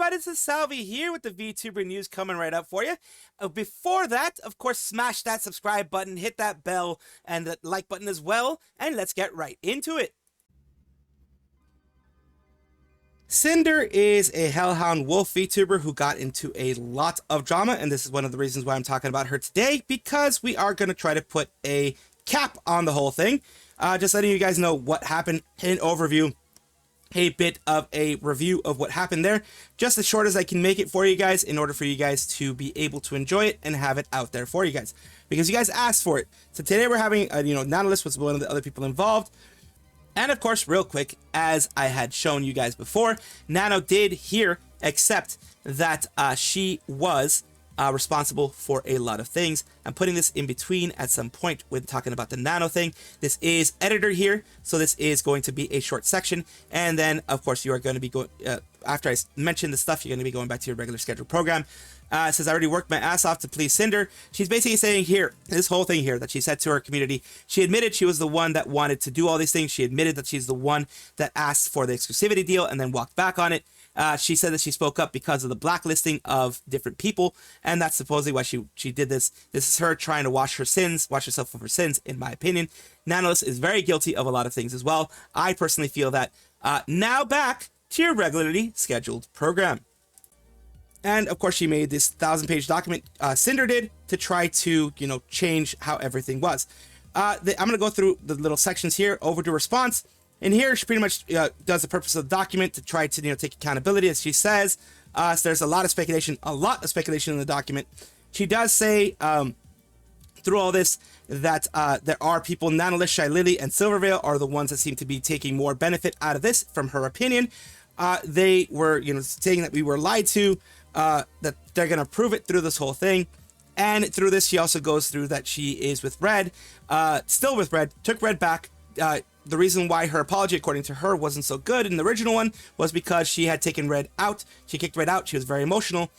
everybody, this is Salvi here with the VTuber news coming right up for you. Before that, of course, smash that subscribe button, hit that bell, and the like button as well, and let's get right into it. Sinder is a hellhound wolf VTuber who got into a lot of drama, and this is one of the reasons why I'm talking about her today, because we are going to try to put a cap on the whole thing. Just letting you guys know what happened in overview, a bit of a review of what happened there, just as short as I can make it for you guys in order for you guys to be able to enjoy it and have it out there for you guys, because you guys asked for it. So today we're having, Nanoless was one of the other people involved. And of course, real quick, as I had shown you guys before, Nano did here accept that she was responsible for a lot of things. I'm putting this in between at some point when talking about the Nano thing. This is editor here, so this is going to be a short section. And then, of course, you are going to be going, after I mention the stuff, you're going to be going back to your regular scheduled program. It says, I already worked my ass off to please Sinder. She's basically saying here, this whole thing here that she said to her community, she admitted she was the one that wanted to do all these things. She admitted that she's the one that asked for the exclusivity deal and then walked back on it. She said that she spoke up because of the blacklisting of different people, and that's supposedly why she did this. This is her trying to wash herself of her sins, in my opinion. Nanoless is very guilty of a lot of things as well. I personally feel that. Now back to your regularly scheduled program. And of course, she made this 1,000-page document, Sinder did, to try to, change how everything was. I'm going to go through the little sections here, over to response. And here, she pretty much does the purpose of the document to try to, take accountability, as she says. So there's a lot of speculation in the document. She does say, through all this, that there are people, Nanoless, Shy Lily, and Silvervale are the ones that seem to be taking more benefit out of this, from her opinion. They were, saying that we were lied to, that they're going to prove it through this whole thing. And through this, she also goes through that she is with Red, still with Red, took Red back. The reason why her apology, according to her, wasn't so good in the original one was because she had taken Red out. She kicked Red out. She was very emotional.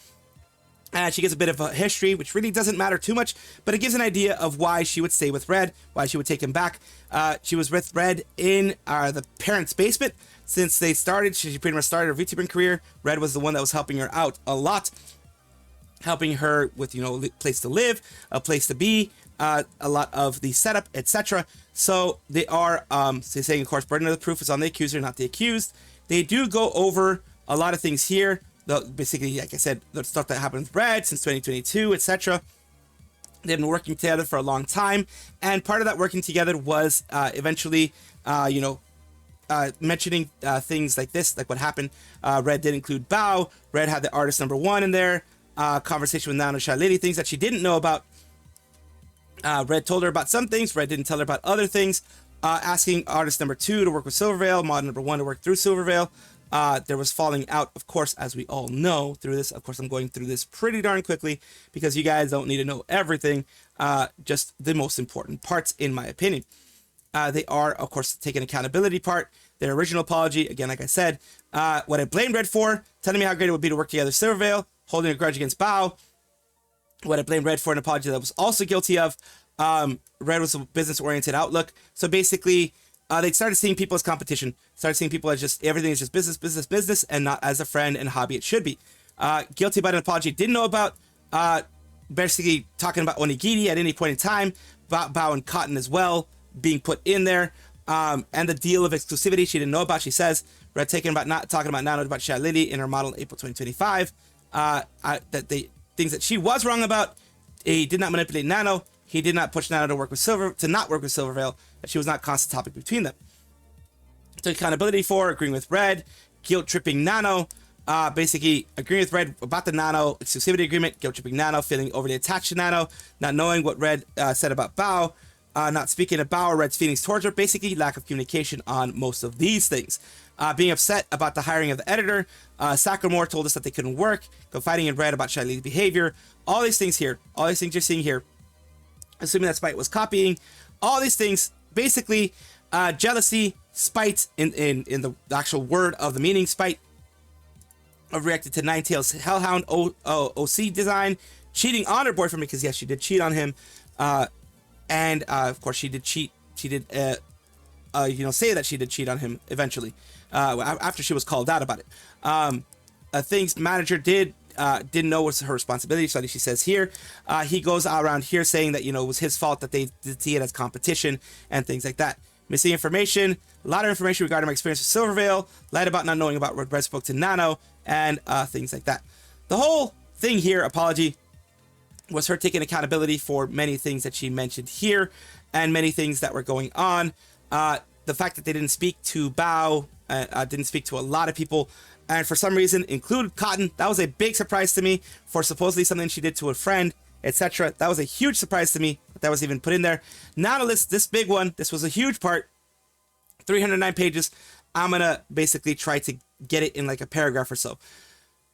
And she gives a bit of a history, which really doesn't matter too much, but it gives an idea of why she would stay with Red, why she would take him back. She was with Red in the parents' basement. Since they started, she pretty much started her VTubing career. Red was the one that was helping her out a lot, helping her with, place to live, a place to be, a lot of the setup, etc. So they are saying, of course, burden of the proof is on the accuser, not the accused. They do go over a lot of things here. Basically, like I said, the stuff that happened with Red since 2022, etc. They've been working together for a long time, and part of that working together was eventually, mentioning things like this, like what happened. Red did include Bao. Red had the artist #1 in there. Conversation with Nano Shy Lady, things that she didn't know about. Red told her about some things. Red didn't tell her about other things. Asking artist #2 to work with Silvervale, mod #1 to work through Silvervale. There was falling out, of course, as we all know through this. Of course, I'm going through this pretty darn quickly because you guys don't need to know everything, just the most important parts, in my opinion. They are, of course, taking accountability part. Their original apology, again, like I said, what I blamed Red for, telling me how great it would be to work together with Silvervale, holding a grudge against Bao. What I blamed Red for, an apology that I was also guilty of. Red was a business-oriented outlook. So basically, they started seeing people as competition, started seeing people as just, everything is just business, business, business, and not as a friend and hobby it should be. Guilty about an apology didn't know about, basically talking about onigiri at any point in time, Bao and Cotton as well, being put in there, and the deal of exclusivity she didn't know about. She says, Red talking about Nano about Shy Lily in her model April 2025, that they things that she was wrong about. He did not manipulate Nano. He did not push Nano to work with Silvervale. That she was not constant topic between them. Took accountability for agreeing with Red, guilt tripping Nano. Basically agreeing with Red about the Nano exclusivity agreement, guilt tripping Nano, feeling overly attached to Nano, not knowing what Red said about Bao, not speaking to Bao or Red's feelings towards her. Basically, lack of communication on most of these things. Being upset about the hiring of the editor. Sakamore told us that they couldn't work. Confiding in Red about Shy Lily's behavior. All these things here. All these things you're seeing here. Assuming that Spite was copying. All these things. Basically, jealousy, spite, in the actual word of the meaning, spite. Reacted to Ninetales Hellhound OC design. Cheating on her boyfriend, because yes, she did cheat on him. And of course, she did cheat. She did, say that she did cheat on him eventually. After she was called out about it. things manager didn't know was her responsibility. So she says here, he goes around here saying that, you know, it was his fault that they did see it as competition and things like that. Missing information, a lot of information regarding my experience with Silvervale, lied about not knowing about what Red spoke to Nano, and things like that. The whole thing here, apology, was her taking accountability for many things that she mentioned here and many things that were going on. The fact that they didn't speak to Bao, didn't speak to a lot of people, and for some reason included Cotton. That was a big surprise to me, for supposedly something she did to a friend, etc. That was a huge surprise to me that was even put in there. Nanoless, this big one, this was a huge part, 309 pages. I'm gonna basically try to get it in like a paragraph or so.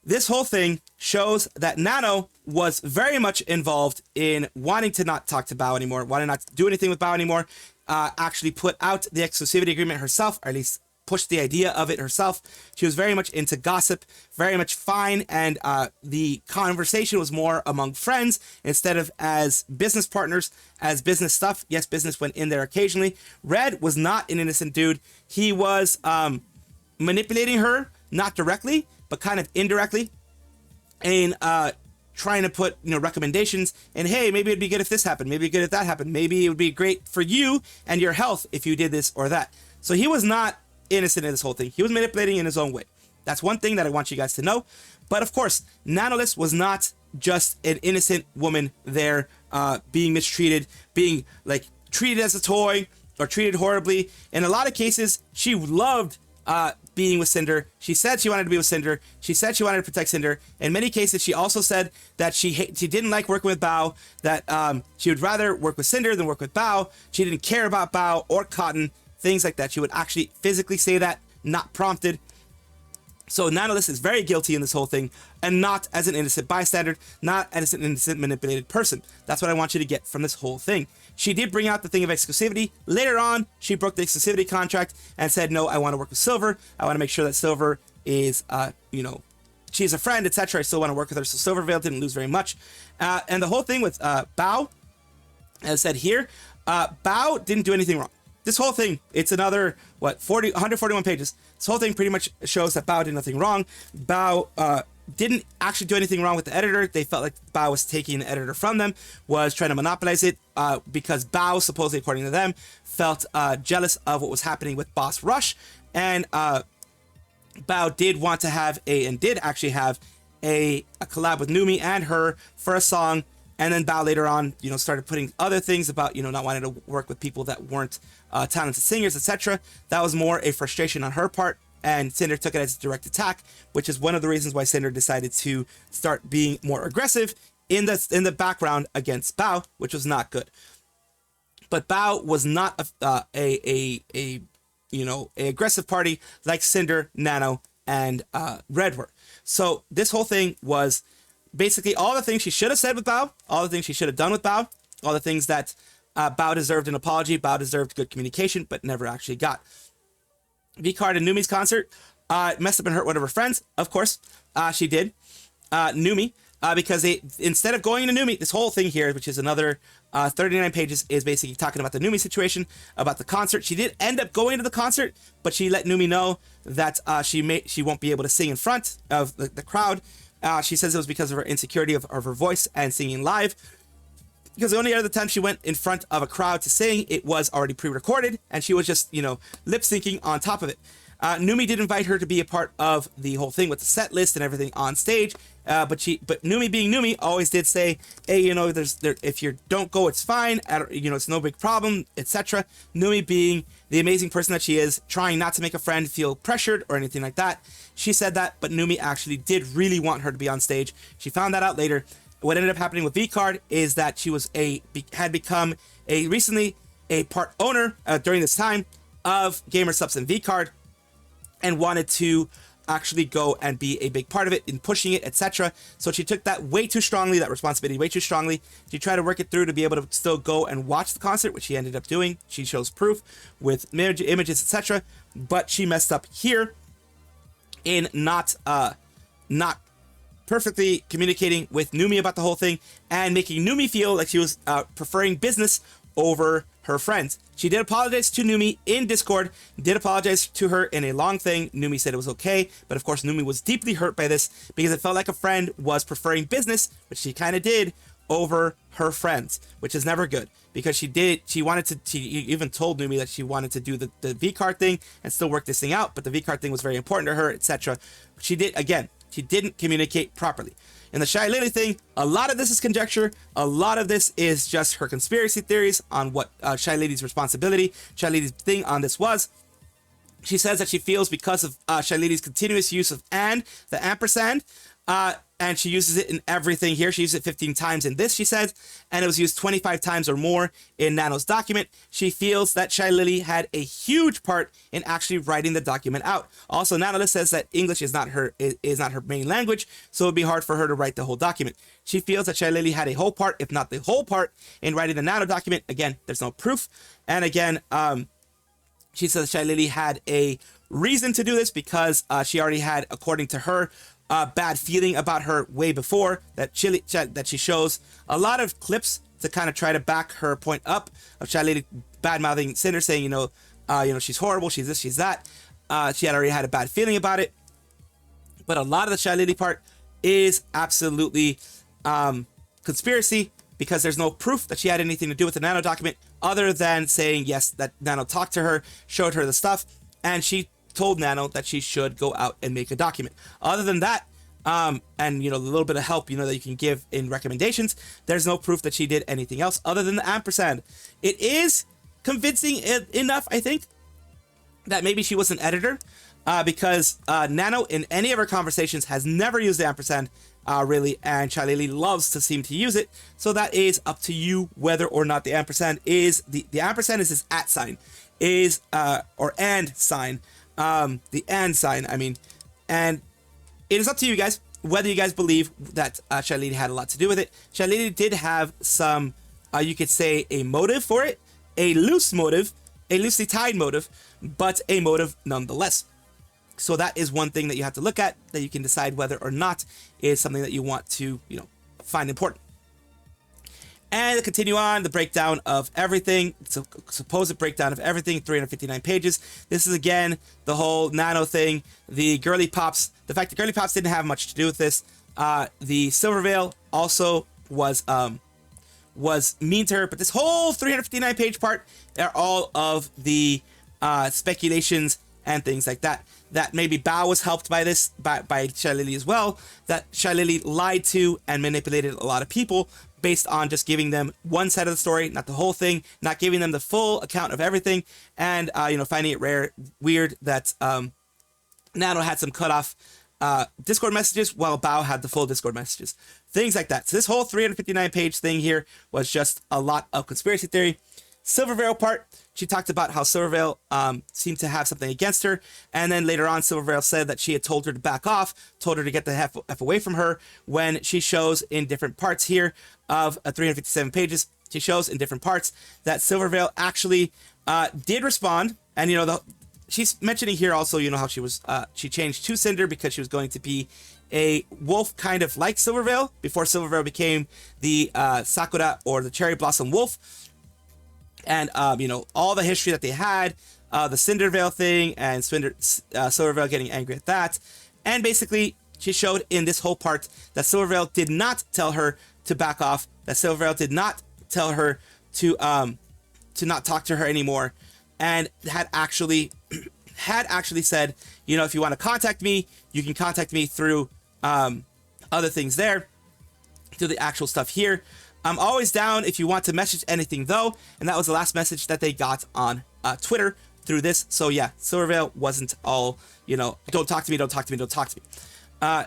This whole thing shows that Nano was very much involved in wanting to not talk to Bao anymore, wanting not to do anything with Bao anymore, actually put out the exclusivity agreement herself, or at least pushed the idea of it herself. She was very much into gossip, very much fine, and the conversation was more among friends instead of as business partners, as business stuff. Yes, business went in there occasionally. Red was not an innocent dude. He was manipulating her, not directly, but kind of indirectly, and trying to put, you know, recommendations, and hey, maybe it'd be good if this happened, maybe it'd be good if that happened, maybe it would be great for you and your health if you did this or that. So he was not innocent in this whole thing. He was manipulating in his own way. That's one thing that I want you guys to know. But of course, Nanoless was not just an innocent woman there being mistreated, being like treated as a toy or treated horribly. In a lot of cases, she loved being with Sinder. She said she wanted to be with Sinder. She said she wanted to protect Sinder. In many cases, she also said that she didn't like working with Bao, that she would rather work with Sinder than work with Bao. She didn't care about Bao or Cotton, things like that. She would actually physically say that, not prompted. So Nanoless is very guilty in this whole thing, and not as an innocent bystander, not as an innocent manipulated person. That's what I want you to get from this whole thing. She did bring out the thing of exclusivity. Later on, she broke the exclusivity contract and said, no, I want to work with Silver. I want to make sure that Silver is, you know, she's a friend, etc. I still want to work with her. So Silvervale didn't lose very much. And the whole thing with Bao, as said here, Bao didn't do anything wrong. This whole thing, it's another, 141 pages. This whole thing pretty much shows that Bao did nothing wrong. Bao didn't actually do anything wrong with the editor. They felt like Bao was taking the editor from them, was trying to monopolize it because Bao, supposedly according to them, felt jealous of what was happening with Boss Rush. And Bao did want to have and did actually have a collab with Numi and her for a song. And then Bao later on, you know, started putting other things about, you know, not wanting to work with people that weren't talented singers, etc. That was more a frustration on her part, and Sinder took it as a direct attack, which is one of the reasons why Sinder decided to start being more aggressive in the background against Bao, which was not good. But Bao was not a you know, a aggressive party like Sinder, Nano, and Red were. So this whole thing was basically all the things she should have said with Bao, all the things she should have done with Bao, all the things that Bao deserved an apology, Bao deserved good communication, but never actually got. V-Card and Numi's concert messed up and hurt one of her friends. Of course, she did. Numi, because instead of going to Numi, this whole thing here, which is another 39 pages, is basically talking about the Numi situation, about the concert. She did end up going to the concert, but she let Numi know that she won't be able to sing in front of the crowd. She says it was because of her insecurity of her voice and singing live. Because the only other time she went in front of a crowd to sing, it was already pre-recorded, and she was just, you know, lip syncing on top of it. Numi did invite her to be a part of the whole thing with the set list and everything on stage, but Numi being Numi always did say, hey, you know, if you don't go, it's fine, you know, it's no big problem, etc. Numi being the amazing person that she is, trying not to make a friend feel pressured or anything like that. She said that, but Numi actually did really want her to be on stage. She found that out later. What ended up happening with V-Card is that she was had become recently a part owner during this time of Gamer Subs and V-Card, and wanted to actually go and be a big part of it in pushing it, etc. So she took that way too strongly, that responsibility way too strongly. She tried to work it through to be able to still go and watch the concert, which she ended up doing. She shows proof with images, etc. But she messed up here in not perfectly communicating with Numi about the whole thing, and making Numi feel like she was preferring business over her friends. She did apologize to Numi in Discord, did apologize to her in a long thing. Numi said it was okay, but of course Numi was deeply hurt by this because it felt like a friend was preferring business, which she kind of did, over her friends, which is never good because she even told Numi that she wanted to do the V card thing and still work this thing out, but the V card thing was very important to her, etc. She didn't communicate properly. In the Shy Lily thing, a lot of this is conjecture. A lot of this is just her conspiracy theories on what Shy Lady's responsibility, Shy Lady's thing on this was. She says that she feels because of Shy Lady's continuous use of the ampersand, and she uses it in everything here. She used it 15 times in this, she says, and it was used 25 times or more in Nano's document. She feels that Shy Lily had a huge part in actually writing the document out. Also, Nanoless says that English is not her main language, so it would be hard for her to write the whole document. She feels that Shy Lily had a whole part, if not the whole part, in writing the Nano document. Again, there's no proof. And again, she says Shy Lily had a reason to do this because she already had, according to her, bad feeling about her way before that she shows a lot of clips to kind of try to back her point up of Shy Lady bad mouthing Sinder, saying she's horrible, she's this, she's that. She had already had a bad feeling about it, but a lot of the Shy Lady part is absolutely conspiracy because there's no proof that she had anything to do with the Nano document other than saying yes, that Nano talked to her, showed her the stuff, and she told Nano that she should go out and make a document. Other than that, and the little bit of help that you can give in recommendations, there's no proof that she did anything else other than the ampersand. It is convincing enough, I think, that maybe she was an editor, because Nano in any of her conversations has never used the ampersand really, and Shy Lily loves to seem to use it. So that is up to you whether or not the ampersand is the ampersand is his at sign, is or and sign. The and sign, I mean, and it is up to you guys whether you guys believe that Shy Lady had a lot to do with it. Shy Lady did have some, you could say, a motive for it, a loose motive, a loosely tied motive, but a motive nonetheless. So that is one thing that you have to look at, that you can decide whether or not is something that you want to, find important. And to continue on, the breakdown of everything, so supposed breakdown of everything, 359 pages. This is, again, the whole Nano thing, the girly pops, the fact that girly pops didn't have much to do with this. The Silvervale also was mean to her, but this whole 359 page part are all of the speculations and things like that. That maybe Bao was helped by this, by Shy Lily as well, that Shy Lily lied to and manipulated a lot of people based on just giving them one side of the story, not the whole thing, not giving them the full account of everything, and finding it weird that Nano had some cut off Discord messages while Bao had the full Discord messages, things like that. So this whole 359 page thing here was just a lot of conspiracy theory. Silvervale part, she talked about how Silvervale seemed to have something against her, and then later on Silvervale said that she had told her to back off, told her to get the F away from her, when she shows in different parts here of 357 pages, she shows in different parts that Silvervale actually did respond, and she's mentioning here also, how she was, she changed to Sinder because she was going to be a wolf kind of like Silvervale before Silvervale became the Sakura or the Cherry Blossom Wolf. And, all the history that they had, the Cindervale thing, and Silvervale getting angry at that. And basically, she showed in this whole part that Silvervale did not tell her to back off, that Silvervale did not tell her to not talk to her anymore, and had actually said, if you want to contact me, you can contact me through other things there, through the actual stuff here. I'm always down if you want to message anything, though. And that was the last message that they got on Twitter through this. So, yeah, Silvervale wasn't all, don't talk to me, don't talk to me, don't talk to me,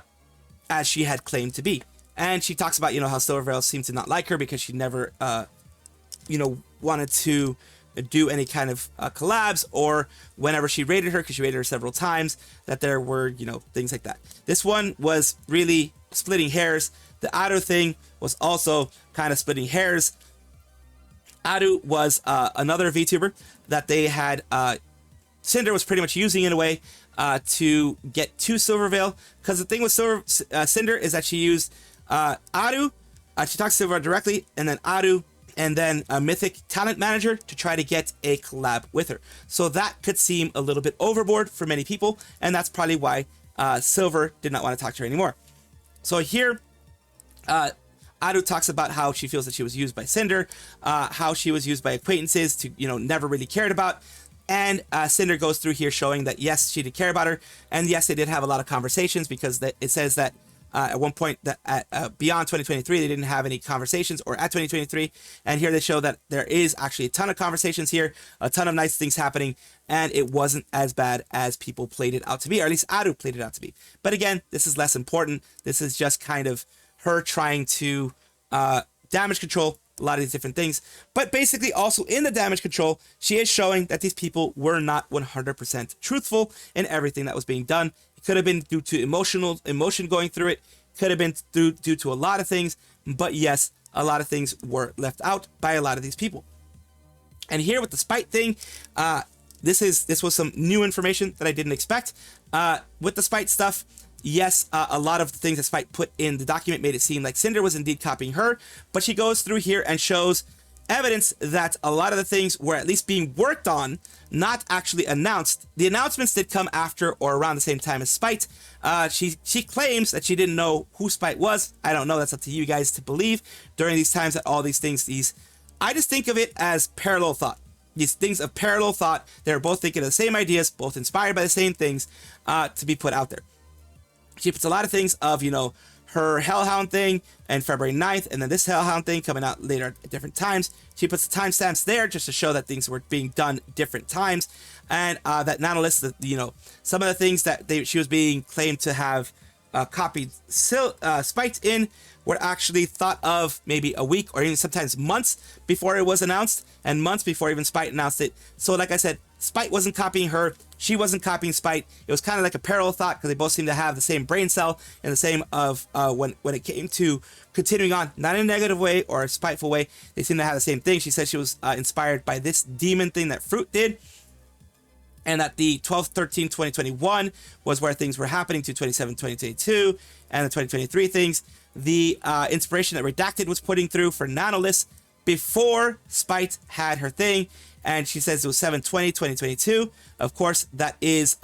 as she had claimed to be. And she talks about, how Silvervale seemed to not like her because she never, wanted to do any kind of collabs, or whenever she raided her, because she raided her several times, that there were, things like that. This one was really splitting hairs. The Ado thing was also kind of splitting hairs. Ado was another VTuber that they had, Sinder was pretty much using in a way to get to Silvervale, because the thing with Cinder is that she used Ado, she talks to Silvervale directly, and then Ado and then a mythic talent manager to try to get a collab with her. So that could seem a little bit overboard for many people, and that's probably why Silver did not want to talk to her anymore. So here, Aru talks about how she feels that she was used by Sinder, how she was used by acquaintances to, never really cared about. And Sinder goes through here showing that, yes, she did care about her. And yes, they did have a lot of conversations, because it says that at one point that beyond 2023, they didn't have any conversations, or at 2023. And here they show that there is actually a ton of conversations here, a ton of nice things happening. And it wasn't as bad as people played it out to be, or at least Aru played it out to be. But again, this is less important. This is just kind of her trying to damage control a lot of these different things. But basically also in the damage control, she is showing that these people were not 100% truthful in everything that was being done. It could have been due to emotion going through it. Could have been due to a lot of things. But yes, a lot of things were left out by a lot of these people. And here with the spite thing, this was some new information that I didn't expect. With the spite stuff, yes, a lot of the things that Spite put in the document made it seem like Sinder was indeed copying her, but she goes through here and shows evidence that a lot of the things were at least being worked on, not actually announced. The announcements did come after or around the same time as Spite. She claims that she didn't know who Spite was. I don't know. That's up to you guys to believe. During these times that all these things, I just think of it as parallel thought. These things of parallel thought. They're both thinking of the same ideas, both inspired by the same things to be put out there. She puts a lot of things of, her Hellhound thing and February 9th, and then this Hellhound thing coming out later at different times. She puts the timestamps there just to show that things were being done different times. And that Nanoless, some of the things that she was being claimed to have copied Spite in were actually thought of maybe a week or even sometimes months before it was announced, and months before even Spite announced it. So like I said, Spite wasn't copying her. She wasn't copying Spite. It was kind of like a parallel thought, because they both seem to have the same brain cell and the same of when it came to continuing on, not in a negative way or a spiteful way. They seem to have the same thing. She said she was inspired by this demon thing that Fruit did, and that the 12/13/2021 was where things were happening to 27/2022 and the 2023 things. The inspiration that Redacted was putting through for Nanoless before Spite had her thing. And she says it was 7/20/2022. Of course, that is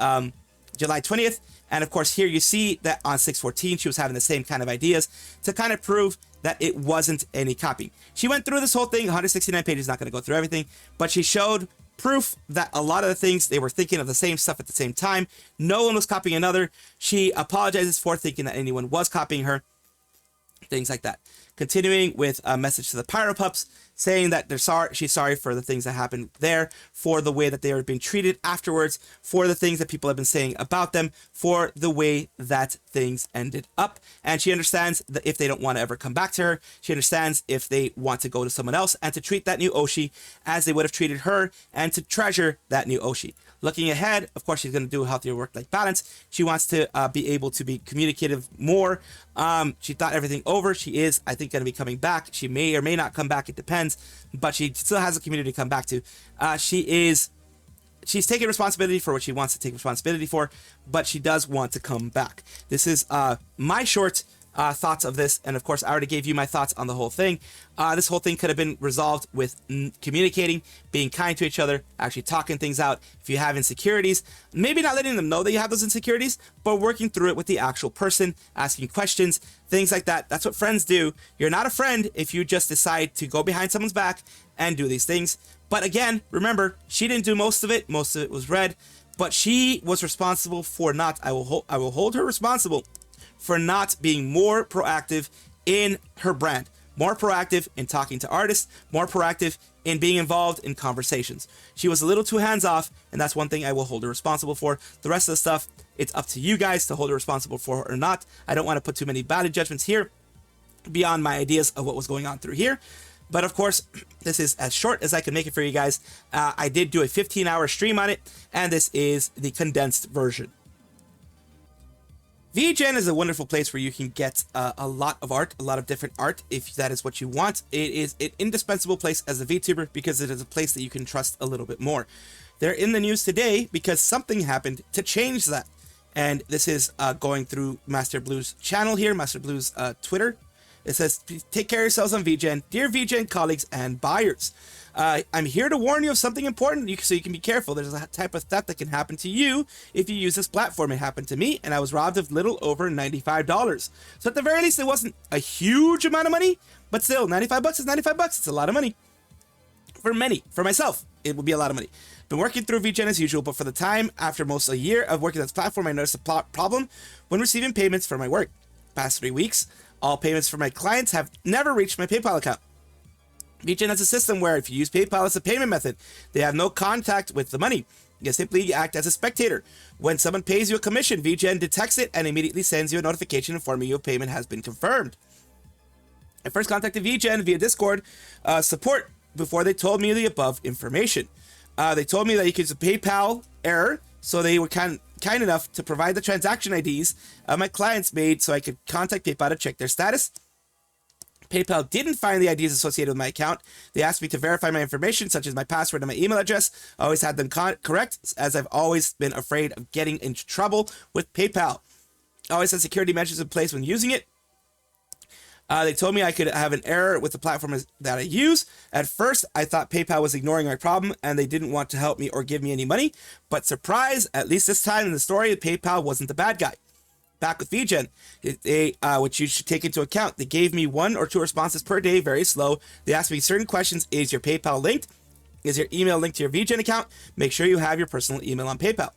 July 20th. And of course, here you see that on 6/14, she was having the same kind of ideas to kind of prove that it wasn't any copying. She went through this whole thing, 169 pages, not going to go through everything, but she showed proof that a lot of the things, they were thinking of the same stuff at the same time. No one was copying another. She apologizes for thinking that anyone was copying her. Things like that. Continuing with a message to the Pyropups, saying that she's sorry for the things that happened there, for the way that they were being treated afterwards, for the things that people have been saying about them, for the way that things ended up. And she understands that if they don't want to ever come back to her, she understands if they want to go to someone else, and to treat that new Oshi as they would have treated her, and to treasure that new Oshi. Looking ahead, of course, she's going to do a healthier work-life balance. She wants to be able to be communicative more. She thought everything over. She is, I think, going to be coming back. She may or may not come back. It depends. But she still has a community to come back to. She's taking responsibility for what she wants to take responsibility for, but she does want to come back. This is my short thoughts of this, and of course I already gave you my thoughts on the whole thing. This whole thing could have been resolved with communicating, being kind to each other, actually talking things out. If you have insecurities, maybe not letting them know that you have those insecurities, but working through it with the actual person, asking questions, things like that. That's what friends do. You're not a friend if you just decide to go behind someone's back and do these things. But again, remember, she didn't do most of it. Most of it was Red, but she was responsible for not, I will hold her responsible for not being more proactive in her brand, more proactive in talking to artists, more proactive in being involved in conversations. She was a little too hands-off, and that's one thing I will hold her responsible for. The rest of the stuff, it's up to you guys to hold her responsible for or not. I don't want to put too many valid judgments here beyond my ideas of what was going on through here. But of course, this is as short as I can make it for you guys. I did do a 15-hour stream on it, and this is the condensed version. VGEN is a wonderful place where you can get a lot of art, a lot of different art, if that is what you want. It is an indispensable place as a VTuber because it is a place that you can trust a little bit more. They're in the news today because something happened to change that. And this is going through Master Blue's channel here, Master Blue's Twitter. It says, take care of yourselves on VGEN. Dear VGEN colleagues and buyers, I'm here to warn you of something important so you can be careful. There's a type of theft that can happen to you if you use this platform. It happened to me, and I was robbed of little over $95. So at the very least, it wasn't a huge amount of money, but still, 95 bucks is 95 bucks. It's a lot of money. For many, for myself, it would be a lot of money. Been working through VGEN as usual, but for the time, after most a year of working on this platform, I noticed a problem when receiving payments for my work. Past 3 weeks, all payments for my clients have never reached my PayPal account. VGEN has a system where if you use PayPal as a payment method, they have no contact with the money. You simply act as a spectator. When someone pays you a commission, VGEN detects it and immediately sends you a notification informing you a payment has been confirmed. I first contacted VGEN via Discord support before they told me the above information. They told me that you could use a PayPal error, so they were kind enough to provide the transaction IDs my clients made so I could contact PayPal to check their status. PayPal didn't find the IDs associated with my account. They asked me to verify my information, such as my password and my email address. I always had them correct, as I've always been afraid of getting into trouble with PayPal. I always had security measures in place when using it. They told me I could have an error with the platform that I use. At first, I thought PayPal was ignoring my problem and they didn't want to help me or give me any money. But surprise, at least this time in the story, PayPal wasn't the bad guy. Back with VGEN, which you should take into account. They gave me 1 or 2 responses per day, very slow. They asked me certain questions. Is your PayPal linked? Is your email linked to your VGEN account? Make sure you have your personal email on PayPal.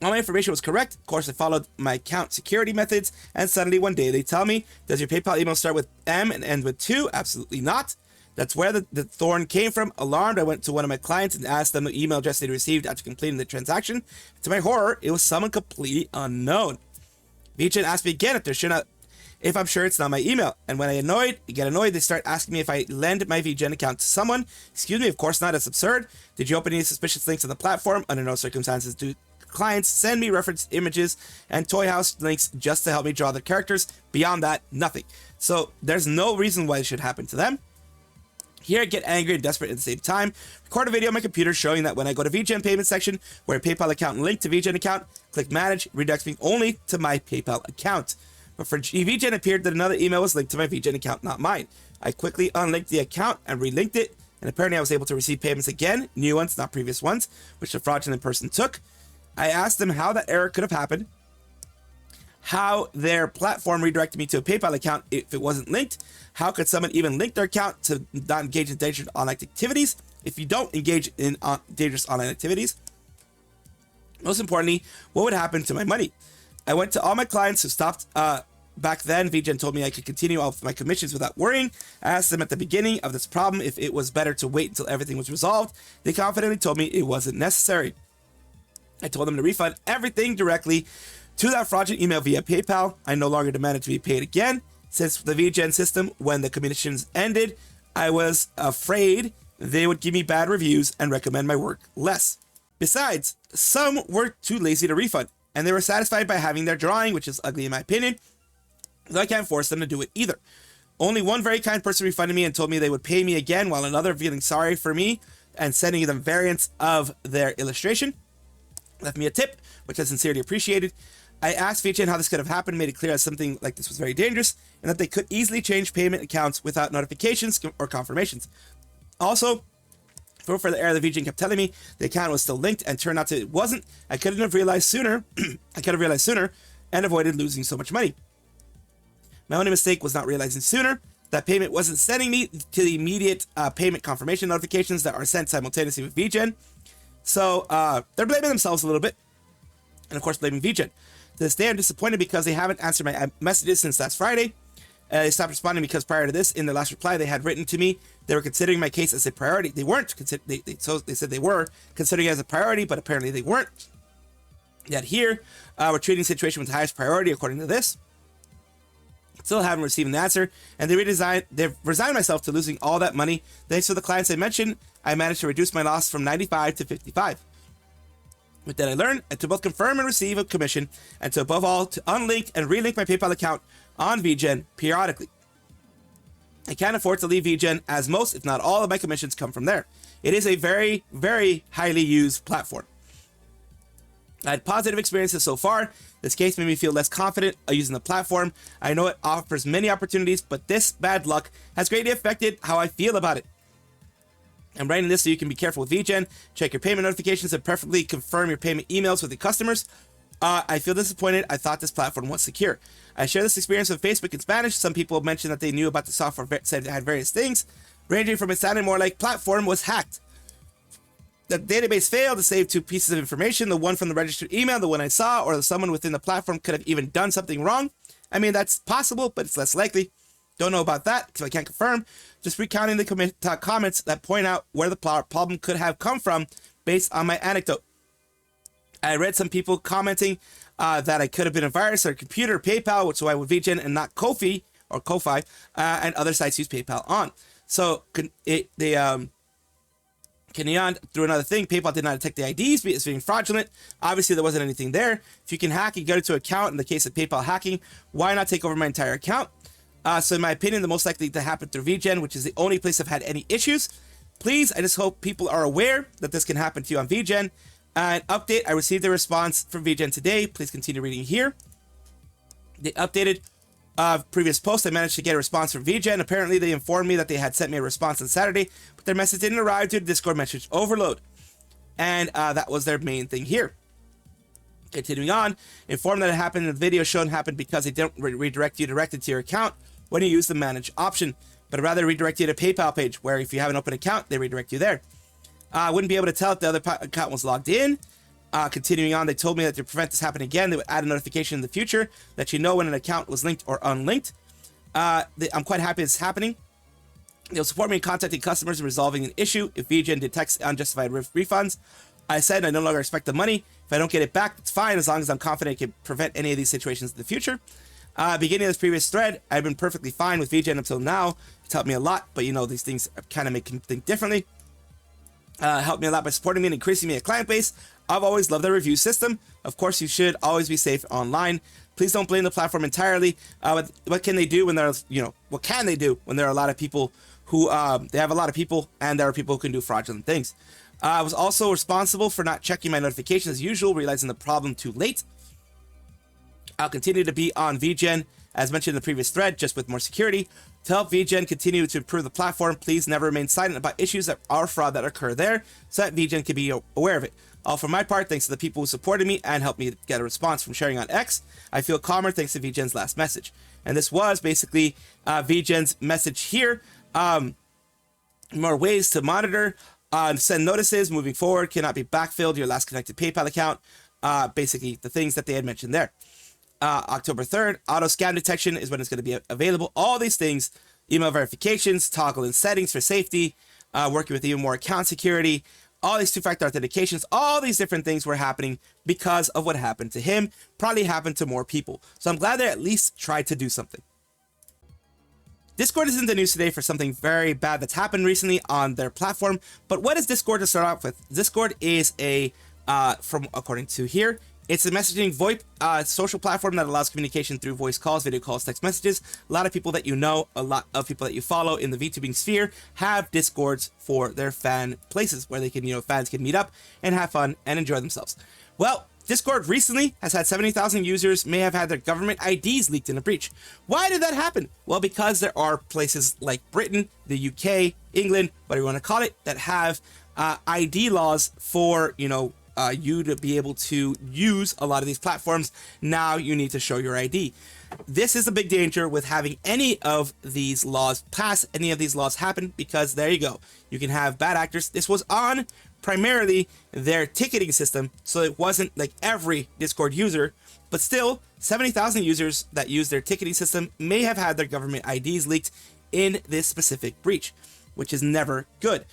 All my information was correct. Of course, I followed my account security methods, and suddenly one day they tell me, does your PayPal email start with M and end with 2? Absolutely not. That's where the thorn came from. Alarmed, I went to one of my clients and asked them the email address they received after completing the transaction. To my horror, it was someone completely unknown. VGEN asked me again if I'm sure it's not my email. And when I get annoyed, they start asking me if I lend my VGEN account to someone. Excuse me, of course not. It's absurd. Did you open any suspicious links on the platform? Under no circumstances do clients send me reference images and Toy House links just to help me draw their characters. Beyond that, nothing. So there's no reason why it should happen to them. Here I get angry and desperate at the same time. Record a video on my computer showing that when I go to VGEN payment section, where a PayPal account linked to VGEN account, click manage, redirects me only to my PayPal account. But for VGEN, it appeared that another email was linked to my VGEN account, not mine. I quickly unlinked the account and relinked it, and apparently I was able to receive payments again, new ones, not previous ones, which the fraudulent person took. I asked them how that error could have happened, how their platform redirected me to a PayPal account if it wasn't linked. How could someone even link their account to not engage in dangerous online activities? If you don't engage in dangerous online activities, most importantly, what would happen to my money? I went to all my clients who stopped back then. VGEN told me I could continue off my commissions without worrying. I asked them at the beginning of this problem if it was better to wait until everything was resolved. They confidently told me it wasn't necessary. I told them to refund everything directly to that fraudulent email via PayPal. I no longer demanded to be paid again. Since the VGEN system, when the commissions ended, I was afraid they would give me bad reviews and recommend my work less. Besides, some were too lazy to refund, and they were satisfied by having their drawing, which is ugly in my opinion, so I can't force them to do it either. Only one very kind person refunded me and told me they would pay me again, while another, feeling sorry for me and sending them variants of their illustration, left me a tip, which I sincerely appreciated. I asked VGEN how this could have happened, made it clear that something like this was very dangerous, and that they could easily change payment accounts without notifications or confirmations. Also, for the error, the VGEN kept telling me the account was still linked, and turned out it wasn't. I couldn't have realized sooner. And avoided losing so much money. My only mistake was not realizing sooner that payment wasn't sending me to the immediate payment confirmation notifications that are sent simultaneously with VGEN. So they're blaming themselves a little bit, and of course blaming VGEN. To this day, I'm disappointed because they haven't answered my messages since last Friday. They stopped responding because prior to this, in their last reply, they had written to me they were considering my case as a priority. They weren't. They said they were considering it as a priority, but apparently they weren't. Yet here, we're treating the situation with the highest priority according to this. Still haven't received an answer, and they've resigned myself to losing all that money. Thanks to the clients I mentioned, I managed to reduce my loss from 95 to 55. With that, I learned to both confirm and receive a commission, and to above all, to unlink and relink my PayPal account on VGEN periodically. I can't afford to leave VGEN, as most, if not all, of my commissions come from there. It is a very, very highly used platform. I had positive experiences so far. This case made me feel less confident using the platform. I know it offers many opportunities, but this bad luck has greatly affected how I feel about it. I'm writing this so you can be careful with VGEN. Check your payment notifications and perfectly confirm your payment emails with the customers. I feel disappointed. I thought this platform was secure. I share this experience with Facebook in Spanish. Some people mentioned that they knew about the software, said it had various things, ranging from it sounding more like platform was hacked. The database failed to save 2 pieces of information, the one from the registered email, the one I saw, or someone within the platform could have even done something wrong. I mean, that's possible, but it's less likely. Don't know about that because I can't confirm. Just recounting the comments that point out where the problem could have come from based on my anecdote. I read some people commenting that I could have been a virus or a computer, PayPal, which is why with VGEN and not Ko-fi, and other sites use PayPal on. So Kenyan through another thing, PayPal did not detect the IDs as being fraudulent. Obviously, there wasn't anything there. If you can hack, you go to account. In the case of PayPal hacking, why not take over my entire account? So in my opinion, the most likely to happen through VGEN, which is the only place I've had any issues. Please, I just hope people are aware that this can happen to you on VGEN. An update, I received a response from VGEN today. Please continue reading here. They updated previous post. I managed to get a response from VGEN. Apparently, they informed me that they had sent me a response on Saturday, but their message didn't arrive due to Discord message overload. And that was their main thing here. Continuing on, informed that it happened in the video shown happened because they don't redirect you directly to your account when you use the manage option, but rather redirect you to a PayPal page, where if you have an open account, they redirect you there. I wouldn't be able to tell if the other account was logged in. Continuing on, they told me that to prevent this happening again, they would add a notification in the future that you know when an account was linked or unlinked. I'm quite happy it's happening. They'll support me in contacting customers and resolving an issue if VGEN detects unjustified refunds. I said I no longer expect the money. If I don't get it back, it's fine as long as I'm confident I can prevent any of these situations in the future. Beginning of this previous thread, I've been perfectly fine with VGEN until now. It's helped me a lot, but you know, these things kind of make me think differently. Helped me a lot by supporting me and increasing me a client base. I've always loved their review system. Of course, you should always be safe online. Please don't blame the platform entirely. What can they do when there's, what can they do when there are a lot of people who, they have a lot of people and there are people who can do fraudulent things. I was also responsible for not checking my notifications as usual, realizing the problem too late. I'll continue to be on VGEN, as mentioned in the previous thread, just with more security. To help VGEN continue to improve the platform, please never remain silent about issues that are fraud that occur there, so that VGEN can be aware of it. All for my part, thanks to the people who supported me and helped me get a response from sharing on X. I feel calmer thanks to VGEN's last message. And this was basically VGEN's message here. More ways to monitor, send notices moving forward, cannot be backfilled your last connected PayPal account. Basically, the things that they had mentioned there. October 3rd, auto scam detection is when it's going to be available. All these things, email verifications, toggle in settings for safety, working with even more account security, all these two-factor authentications, all these different things were happening because of what happened to him, probably happened to more people. So I'm glad they at least tried to do something. Discord is in the news today for something very bad that's happened recently on their platform. But what is Discord to start off with? Discord is according to here, it's a messaging VoIP social platform that allows communication through voice calls, video calls, text messages. A lot of people that you know, a lot of people that you follow in the VTubing sphere have Discords for their fan places where they can, fans can meet up and have fun and enjoy themselves. Well, Discord recently has had 70,000 users may have had their government IDs leaked in a breach. Why did that happen? Well, because there are places like Britain, the UK, England, whatever you want to call it, that have ID laws for, you to be able to use a lot of these platforms. Now you need to show your ID. This is a big danger with having any of these laws pass, any of these laws happen, because there you go. You can have bad actors. This was on primarily their ticketing system, so it wasn't like every Discord user, but still 70,000 users that use their ticketing system may have had their government IDs leaked in this specific breach, which is never good.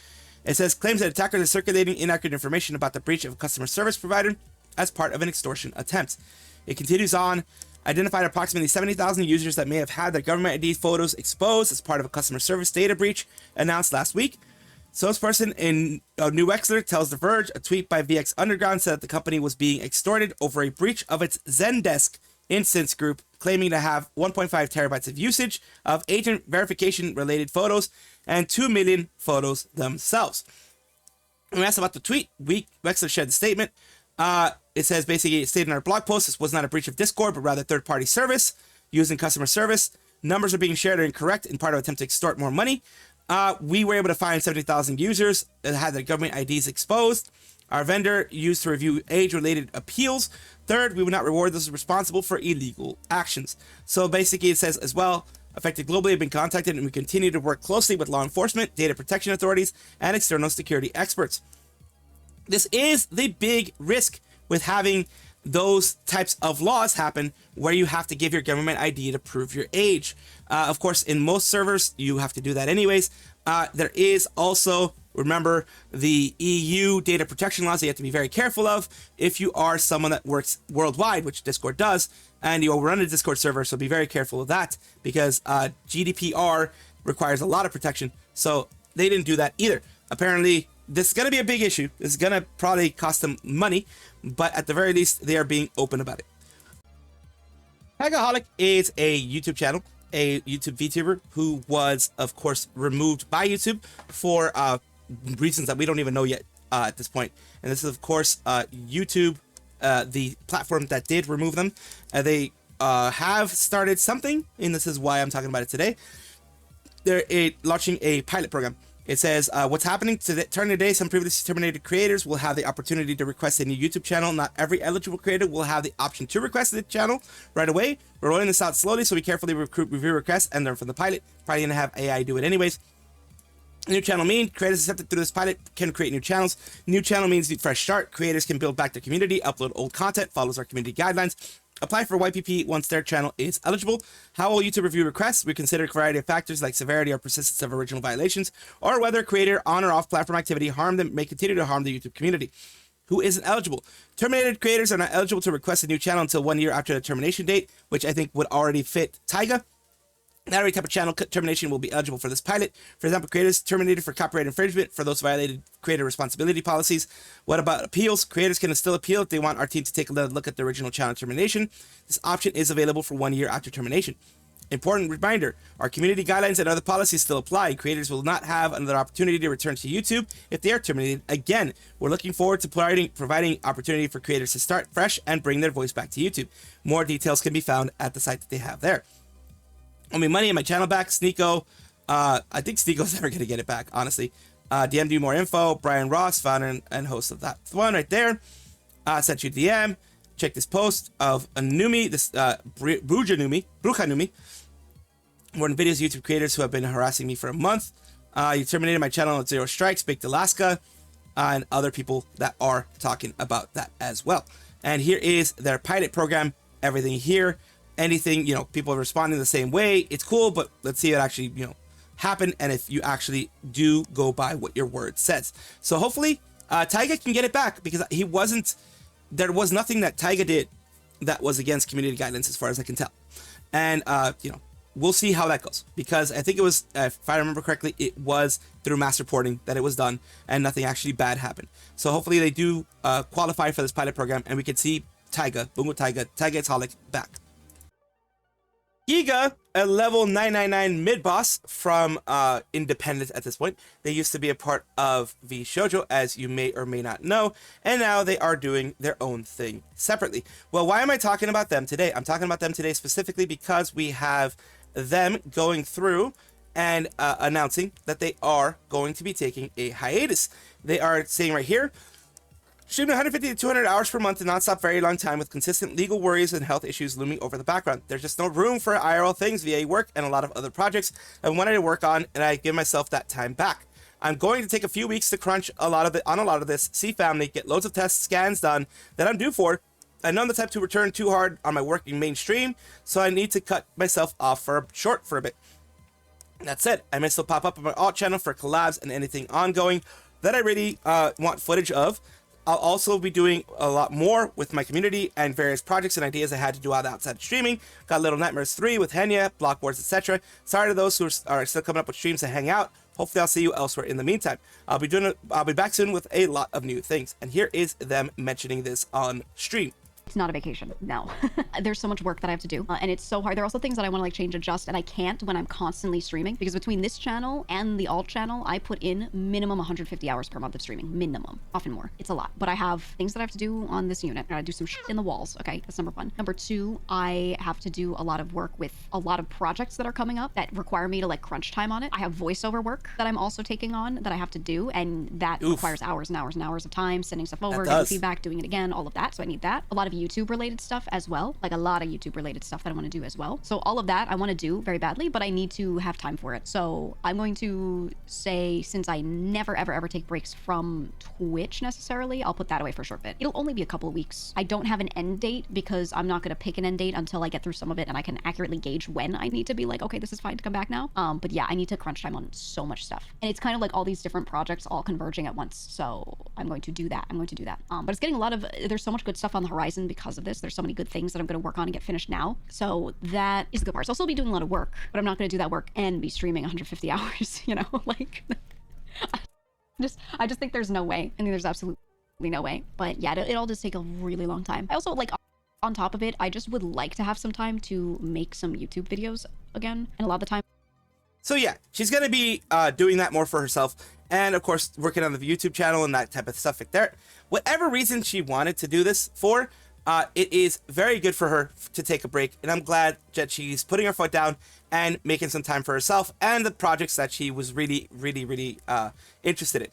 It says claims that attackers are circulating inaccurate information about the breach of a customer service provider as part of an extortion attempt. It continues on, identified approximately 70,000 users that may have had their government ID photos exposed as part of a customer service data breach announced last week. Salesperson in New Wexler tells The Verge a tweet by VX Underground said that the company was being extorted over a breach of its Zendesk instance group, claiming to have 1.5 terabytes of usage of agent verification related photos and 2 million photos themselves. When asked about the tweet, Wexler shared the statement. It says basically, it stated in our blog post, this was not a breach of Discord, but rather third-party service using customer service. Numbers are being shared are incorrect in part of an attempt to extort more money. We were able to find 70,000 users that had their government IDs exposed. Our vendor used to review age-related appeals. Third, we would not reward those responsible for illegal actions. So basically it says as well, affected globally have been contacted, and we continue to work closely with law enforcement, data protection authorities, and external security experts. This is the big risk with having those types of laws happen where you have to give your government ID to prove your age. Of course, in most servers, you have to do that anyways. There is also, remember, the EU data protection laws that you have to be very careful of if you are someone that works worldwide, which Discord does, and you run a Discord server, so be very careful of that, because GDPR requires a lot of protection, so they didn't do that either. Apparently, this is going to be a big issue. This is going to probably cost them money, but at the very least, they are being open about it. Taigaholic is a YouTube channel, a YouTube VTuber who was, of course, removed by YouTube for reasons that we don't even know yet at this point. And this is, of course, YouTube, the platform that did remove them. They have started something, and this is why I'm talking about it today. They're launching a pilot program. It says, what's happening today, some previously terminated creators will have the opportunity to request a new YouTube channel. Not every eligible creator will have the option to request the channel right away. We're rolling this out slowly, so we carefully review requests and learn from the pilot. Probably gonna have AI do it anyways. New channel means creators accepted through this pilot can create new channels. New channel means new fresh start. Creators can build back their community, upload old content, follows our community guidelines. Apply for YPP once their channel is eligible. How will YouTube review requests? We consider a variety of factors like severity or persistence of original violations, or whether a creator on or off platform activity harmed them may continue to harm the YouTube community. Who isn't eligible? Terminated creators are not eligible to request a new channel until 1 year after the termination date, which I think would already fit Taiga. Not every type of channel termination will be eligible for this pilot. For example, creators terminated for copyright infringement for those violated creator responsibility policies. What about appeals? Creators can still appeal if they want our team to take a look at the original channel termination. This option is available for 1 year after termination. Important reminder, our community guidelines and other policies still apply. Creators will not have another opportunity to return to YouTube if they are terminated again. We're looking forward to providing opportunity for creators to start fresh and bring their voice back to YouTube. More details can be found at the site that they have there. I mean, money in my channel back, Sneeko. I think Sneeko's never going to get it back, honestly. DM'd you more info. Brian Ross, founder and host of that one right there. Sent you DM. Check this post of Anumi, this Brujanumi. More than videos, YouTube creators who have been harassing me for a month. You terminated my channel at 0 strikes, Baked Alaska, and other people that are talking about that as well. And here is their pilot program. Everything here. Anything, people are responding the same way. It's cool, but let's see it actually, happen. And if you actually do go by what your word says. So hopefully, Taiga can get it back, because there was nothing that Taiga did that was against community guidelines as far as I can tell. And, we'll see how that goes, because I think it was, if I remember correctly, it was through mass reporting that it was done and nothing actually bad happened. So hopefully they do qualify for this pilot program, and we can see Taiga, Bungo Taiga Holic back. Geega, a level 999 mid-boss from Independent at this point. They used to be a part of vshojo, as you may or may not know, and now they are doing their own thing separately. Well, why am I talking about them today? I'm talking about them today specifically because we have them going through and announcing that they are going to be taking a hiatus. They are saying right here, streaming 150 to 200 hours per month in non-stop very long time with consistent legal worries and health issues looming over the background. There's just no room for IRL things, VA work, and a lot of other projects I wanted to work on, and I give myself that time back. I'm going to take a few weeks to crunch on a lot of this, see family, get loads of tests, scans done that I'm due for. I know I'm the type to return too hard on my working mainstream, so I need to cut myself off for a bit. That said, I may still pop up on my alt channel for collabs and anything ongoing that I really want footage of. I'll also be doing a lot more with my community and various projects and ideas I had to do outside of streaming. Got Little Nightmares 3 with Henya, Block Wars, etc. Sorry to those who are still coming up with streams to hang out. Hopefully I'll see you elsewhere in the meantime. I'll be back soon with a lot of new things. And here is them mentioning this on stream. It's not a vacation, no. There's so much work that I have to do, and it's so hard. There are also things that I want to like change, adjust, and I can't when I'm constantly streaming, because between this channel and the alt channel, I put in minimum 150 hours per month of streaming, minimum, often more. It's a lot, but I have things that I have to do on this unit. I gotta do some shit in the walls, okay? That's number one. Number two, I have to do a lot of work with a lot of projects that are coming up that require me to like crunch time on it. I have voiceover work that I'm also taking on that I have to do, and that requires hours and hours and hours of time, sending stuff over, getting feedback, doing it again, all of that. So I need that. A lot of YouTube related stuff as well, like a lot of YouTube related stuff that I want to do as well. So all of that I want to do very badly, but I need to have time for it. So I'm going to say, since I never ever take breaks from Twitch necessarily, I'll put that away for a short bit. It'll only be a couple of weeks. I don't have an end date because I'm not going to pick an end date until I get through some of it and I can accurately gauge when I need to be like, okay, this is fine to come back now. But yeah, I need to crunch time on so much stuff, and it's kind of like all these different projects all converging at once. So I'm going to do that. But it's getting a lot of, there's so much good stuff on the horizon because of this. There's so many good things that I'm going to work on and get finished now. So that is the good part. So I'll still be doing a lot of work, but I'm not going to do that work and be streaming 150 hours, you know, like I just think there's no way. I think there's absolutely no way. But yeah, it'll just take a really long time. I also, like, on top of it, I just would like to have some time to make some YouTube videos again. And a lot of the time. So yeah, she's going to be doing that more for herself. And of course, working on the YouTube channel and that type of stuff like that. Whatever reason she wanted to do this for, it is very good for her to take a break. And I'm glad that she's putting her foot down and making some time for herself and the projects that she was really interested in.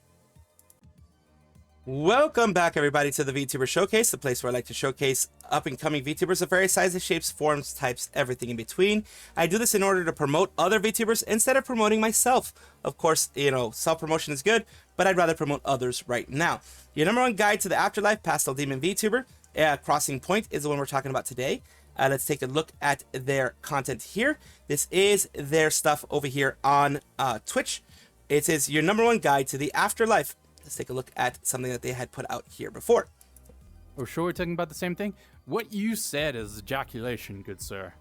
Welcome back, everybody, to the VTuber Showcase, the place where I like to showcase up-and-coming VTubers of various sizes, shapes, forms, types, everything in between. I do this in order to promote other VTubers instead of promoting myself. Of course, you know, self-promotion is good, but I'd rather promote others right now. Your number one guide to the afterlife, Pastel Demon VTuber, CrossingPoint, is the one we're talking about today. Let's take a look at their content here. This is their stuff over here on Twitch. It is your number one guide to the afterlife. Let's take a look at something that they had put out here before. We're sure we're talking about the same thing? What you said is ejaculation, good sir.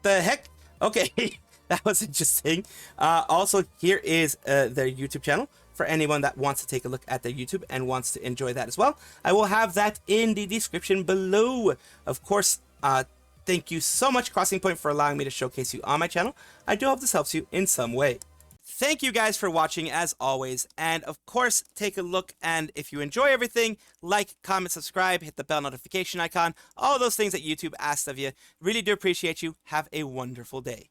The heck? Okay, that was interesting. Also, here is their YouTube channel for anyone that wants to take a look at their YouTube and wants to enjoy that as well. I will have that in the description below. Of course, thank you so much, CrossingPoint, for allowing me to showcase you on my channel. I do hope this helps you in some way. Thank you guys for watching as always, and of course take a look, and if you enjoy everything, like, comment, subscribe, hit the bell notification icon, all those things that YouTube asks of you. Really do appreciate you. Have a wonderful day.